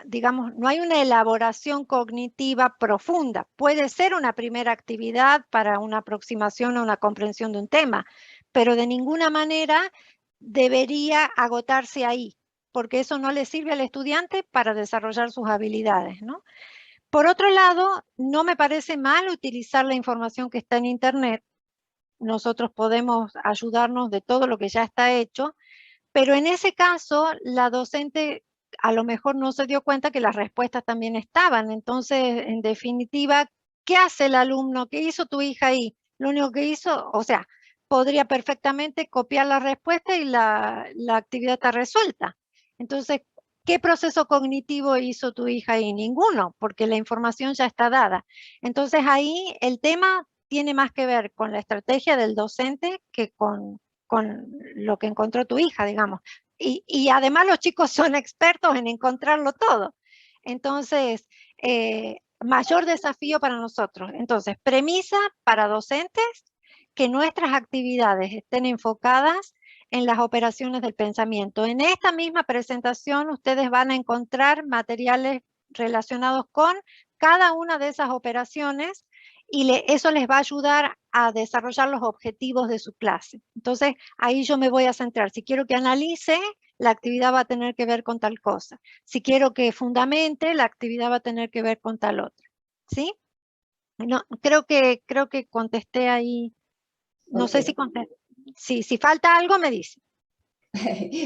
digamos, no hay una elaboración cognitiva profunda. Puede ser una primera actividad para una aproximación a una comprensión de un tema, pero de ninguna manera debería agotarse ahí, porque eso no le sirve al estudiante para desarrollar sus habilidades, ¿no? Por otro lado, no me parece mal utilizar la información que está en internet. Nosotros podemos ayudarnos de todo lo que ya está hecho, pero en ese caso, la docente a lo mejor no se dio cuenta que las respuestas también estaban. Entonces, en definitiva, ¿qué hace el alumno? ¿Qué hizo tu hija ahí? Lo único que hizo, o sea, podría perfectamente copiar la respuesta y la actividad está resuelta. Entonces, ¿qué proceso cognitivo hizo tu hija ahí? Ninguno, porque la información ya está dada. Entonces, ahí el tema tiene más que ver con la estrategia del docente que con lo que encontró tu hija, digamos. Y además los chicos son expertos en encontrarlo todo. Entonces, mayor desafío para nosotros. Entonces, premisa para docentes, que nuestras actividades estén enfocadas en las operaciones del pensamiento. En esta misma presentación ustedes van a encontrar materiales relacionados con cada una de esas operaciones y eso les va a ayudar a desarrollar los objetivos de su clase. Entonces, ahí yo me voy a centrar. Si quiero que analice, la actividad va a tener que ver con tal cosa. Si quiero que fundamente, la actividad va a tener que ver con tal otra. ¿Sí? No, creo que contesté ahí. No sé si contesté. Sí, si falta algo, me dice.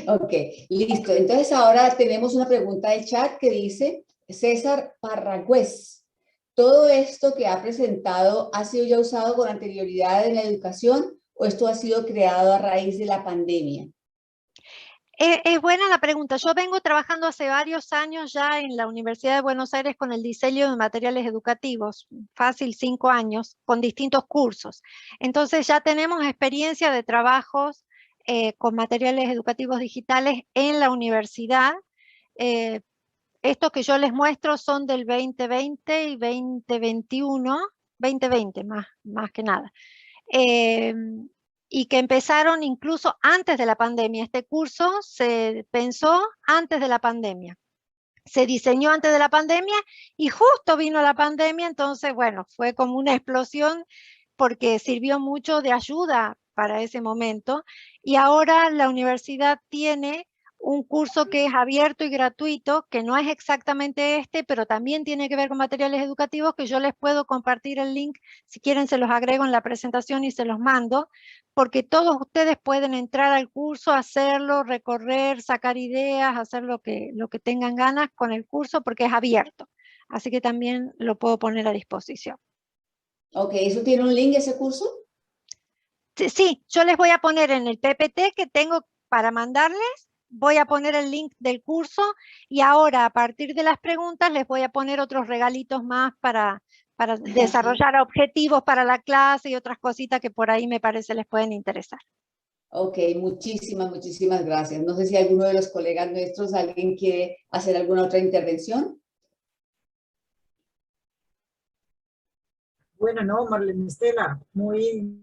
Ok, listo. Entonces ahora tenemos una pregunta del chat que dice César Parragüez. ¿Todo esto que ha presentado ha sido ya usado con anterioridad en la educación o esto ha sido creado a raíz de la pandemia? Es buena la pregunta. Yo vengo trabajando hace varios años ya en la Universidad de Buenos Aires con el diseño de materiales educativos, fácil 5 años, con distintos cursos. Entonces ya tenemos experiencia de trabajos con materiales educativos digitales en la universidad. Estos que yo les muestro son del 2020 y 2021, 2020 más que nada. Y que empezaron incluso antes de la pandemia. Este curso se pensó antes de la pandemia. Se diseñó antes de la pandemia y justo vino la pandemia, entonces, bueno, fue como una explosión porque sirvió mucho de ayuda para ese momento. Y ahora la universidad tiene un curso que es abierto y gratuito, que no es exactamente este, pero también tiene que ver con materiales educativos, que yo les puedo compartir el link, si quieren se los agrego en la presentación y se los mando, porque todos ustedes pueden entrar al curso, hacerlo, recorrer, sacar ideas, hacer lo que tengan ganas con el curso, porque es abierto. Así que también lo puedo poner a disposición. Ok, ¿eso tiene un link ese curso? Sí, yo les voy a poner en el PPT que tengo para mandarles, voy a poner el link del curso y ahora a partir de las preguntas les voy a poner otros regalitos más para desarrollar objetivos para la clase y otras cositas que por ahí me parece les pueden interesar. Ok, muchísimas gracias. No sé si alguno de los colegas nuestros, alguien quiere hacer alguna otra intervención. Bueno, no, Marlene Estela, muy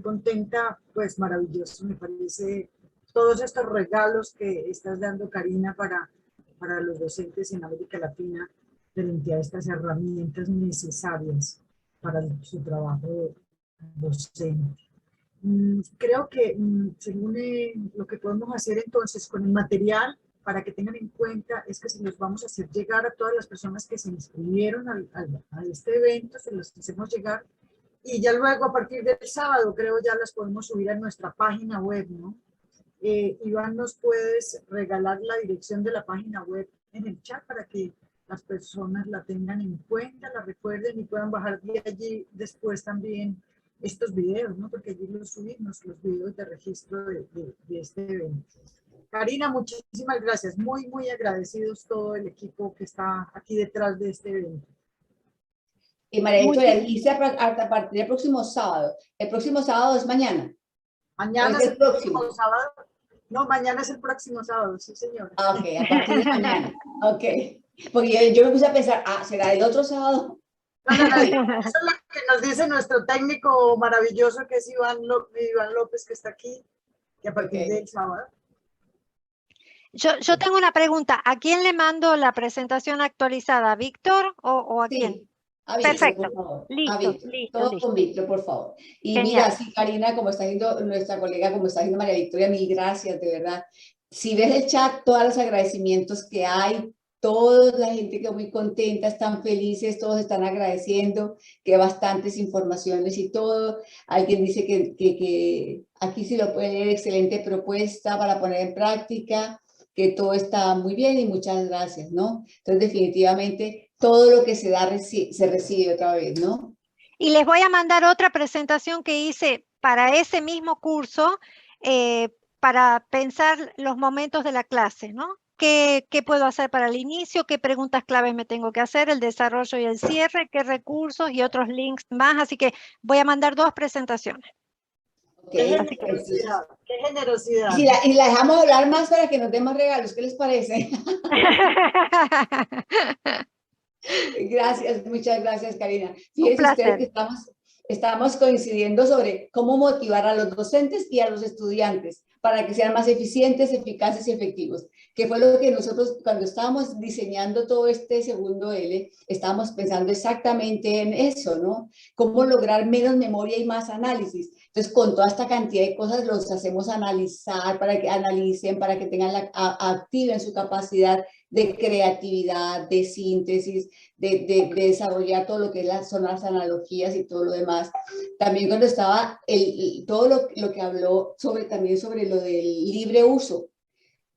contenta, pues maravilloso, me parece todos estos regalos que estás dando, Karina, para los docentes en América Latina, frente a estas herramientas necesarias para su trabajo docente. Creo que según lo que podemos hacer entonces con el material, para que tengan en cuenta, es que se los vamos a hacer llegar a todas las personas que se inscribieron a este evento, se los hacemos llegar, y ya luego a partir del sábado, creo, ya las podemos subir a nuestra página web, ¿no? Iván, ¿nos puedes regalar la dirección de la página web en el chat para que las personas la tengan en cuenta, la recuerden y puedan bajar de allí después también estos videos, ¿no? Porque allí los subimos, los videos de registro de este evento. Karina, muchísimas gracias. Muy agradecidos todo el equipo que está aquí detrás de este evento. Y María Victoria, dice a partir del próximo sábado. ¿El próximo sábado es mañana? Mañana es el próximo sábado. No, mañana es el próximo sábado, sí, señora. Ah, ok, a partir de mañana. Ok. Porque yo me puse a pensar, ¿será el otro sábado? No, eso es lo que nos dice nuestro técnico maravilloso, que es Iván López, que está aquí, que a partir del sábado. Yo tengo una pregunta. ¿A quién le mando la presentación actualizada? ¿A Víctor o a quién? A Víctor, perfecto. por favor. Listo. Todo con Víctor, por favor. Y genial. mira, sí, Karina, como está haciendo nuestra colega, como está haciendo María Victoria, mil gracias, de verdad. Si ves el chat, todos los agradecimientos que hay, toda la gente quedó muy contenta, están felices, todos están agradeciendo, que bastantes informaciones y todo. Alguien dice que aquí sí lo puede leer, excelente propuesta para poner en práctica, que todo está muy bien y muchas gracias, ¿no? Entonces, definitivamente, todo lo que se da se recibe otra vez, ¿no? Y les voy a mandar otra presentación que hice para ese mismo curso, para pensar los momentos de la clase, ¿no? ¿Qué puedo hacer para el inicio? ¿Qué preguntas claves me tengo que hacer? El desarrollo y el cierre, qué recursos y otros links más. Así que voy a mandar 2 presentaciones. Okay. Qué generosidad, qué generosidad. Y la dejamos hablar más para que nos dé más regalos, ¿qué les parece? Gracias, muchas gracias, Karina. Fíjense ustedes que estamos coincidiendo sobre cómo motivar a los docentes y a los estudiantes para que sean más eficientes, eficaces y efectivos, que fue lo que nosotros cuando estábamos diseñando todo este segundo L, estábamos pensando exactamente en eso, ¿no? Cómo lograr menos memoria y más análisis. Entonces, con toda esta cantidad de cosas los hacemos analizar, para que analicen, para que tengan activen su capacidad de creatividad, de síntesis, de desarrollar todo lo que son las analogías y todo lo demás. También cuando estaba todo lo que habló también sobre lo del libre uso.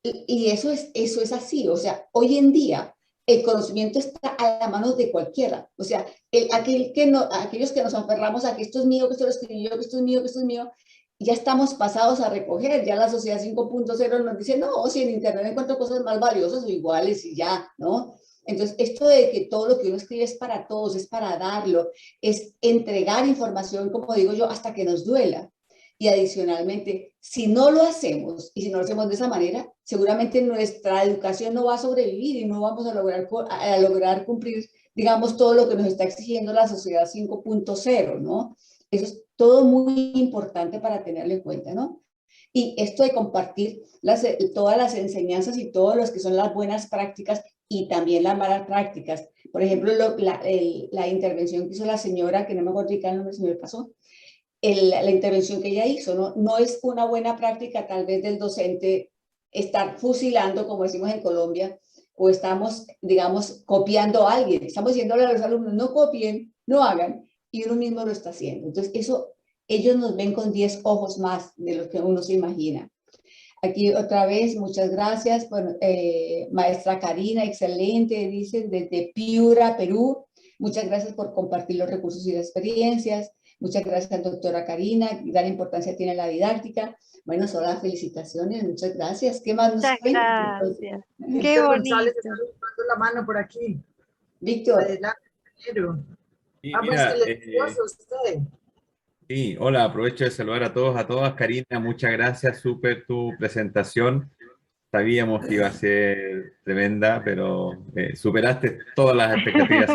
Y eso es así, o sea, hoy en día el conocimiento está a la mano de cualquiera. O sea, aquellos que nos aferramos a que esto es mío, que esto lo escribí yo, que esto es mío, que esto es mío, ya estamos pasados a recoger. Ya la sociedad 5.0 nos dice, no, si en Internet encuentro cosas más valiosas o iguales y ya, ¿no? Entonces, esto de que todo lo que uno escribe es para todos, es para darlo, es entregar información, como digo yo, hasta que nos duela. Y adicionalmente, si no lo hacemos, y si no lo hacemos de esa manera, seguramente nuestra educación no va a sobrevivir y no vamos a lograr cumplir, digamos, todo lo que nos está exigiendo la sociedad 5.0, ¿no? Eso es todo muy importante para tenerlo en cuenta, ¿no? Y esto de compartir todas las enseñanzas y todos los que son las buenas prácticas y también las malas prácticas. Por ejemplo, la intervención que hizo la señora, que no me acuerdo el nombre, se me pasó, la intervención que ella hizo, no es una buena práctica tal vez del docente estar fusilando, como decimos en Colombia, o estamos, digamos, copiando a alguien. Estamos diciéndole a los alumnos, no copien, no hagan, y uno mismo lo está haciendo. Entonces, ellos nos ven con 10 ojos más de lo que uno se imagina. Aquí otra vez, muchas gracias. Bueno, maestra Karina, excelente, dicen, desde Piura, Perú. Muchas gracias por compartir los recursos y las experiencias. Muchas gracias, doctora Karina. Gran importancia tiene la didáctica. Bueno, son las felicitaciones. Muchas gracias. ¿Qué más nos cuentan? Gracias. Qué Víctor bonito. González está levantando la mano por aquí. Víctor. Adelante, compañero. Sí, Pues mira, silencioso usted. sí, hola, aprovecho de saludar a todos, a todas. Karina, muchas gracias, súper tu presentación. Sabíamos que iba a ser tremenda, pero superaste todas las expectativas.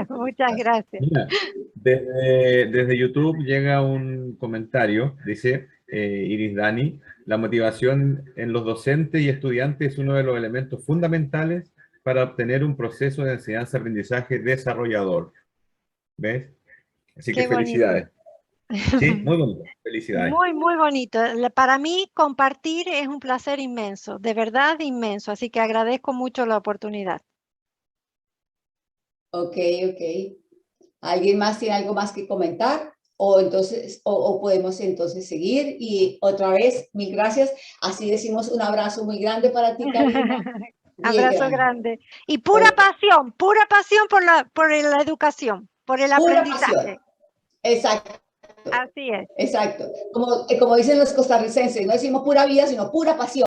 Muchas gracias. Mira, desde YouTube llega un comentario, dice Iris Dani, la motivación en los docentes y estudiantes es uno de los elementos fundamentales para obtener un proceso de enseñanza-aprendizaje desarrollador. ¿Ves? Así que Qué bonito. felicidades. Sí, muy bonito. Felicidades. Muy, muy bonito. Para mí, compartir es un placer inmenso, de verdad inmenso. Así que agradezco mucho la oportunidad. Ok. ¿Alguien más tiene algo más que comentar? O podemos entonces seguir. Y otra vez, mil gracias. Así decimos un abrazo muy grande para ti, Karina. Abrazo grande. Y pura pasión por la educación, por el aprendizaje. Pasión. Exacto. Así es. Exacto. Como dicen los costarricenses, no decimos pura vida, sino pura pasión.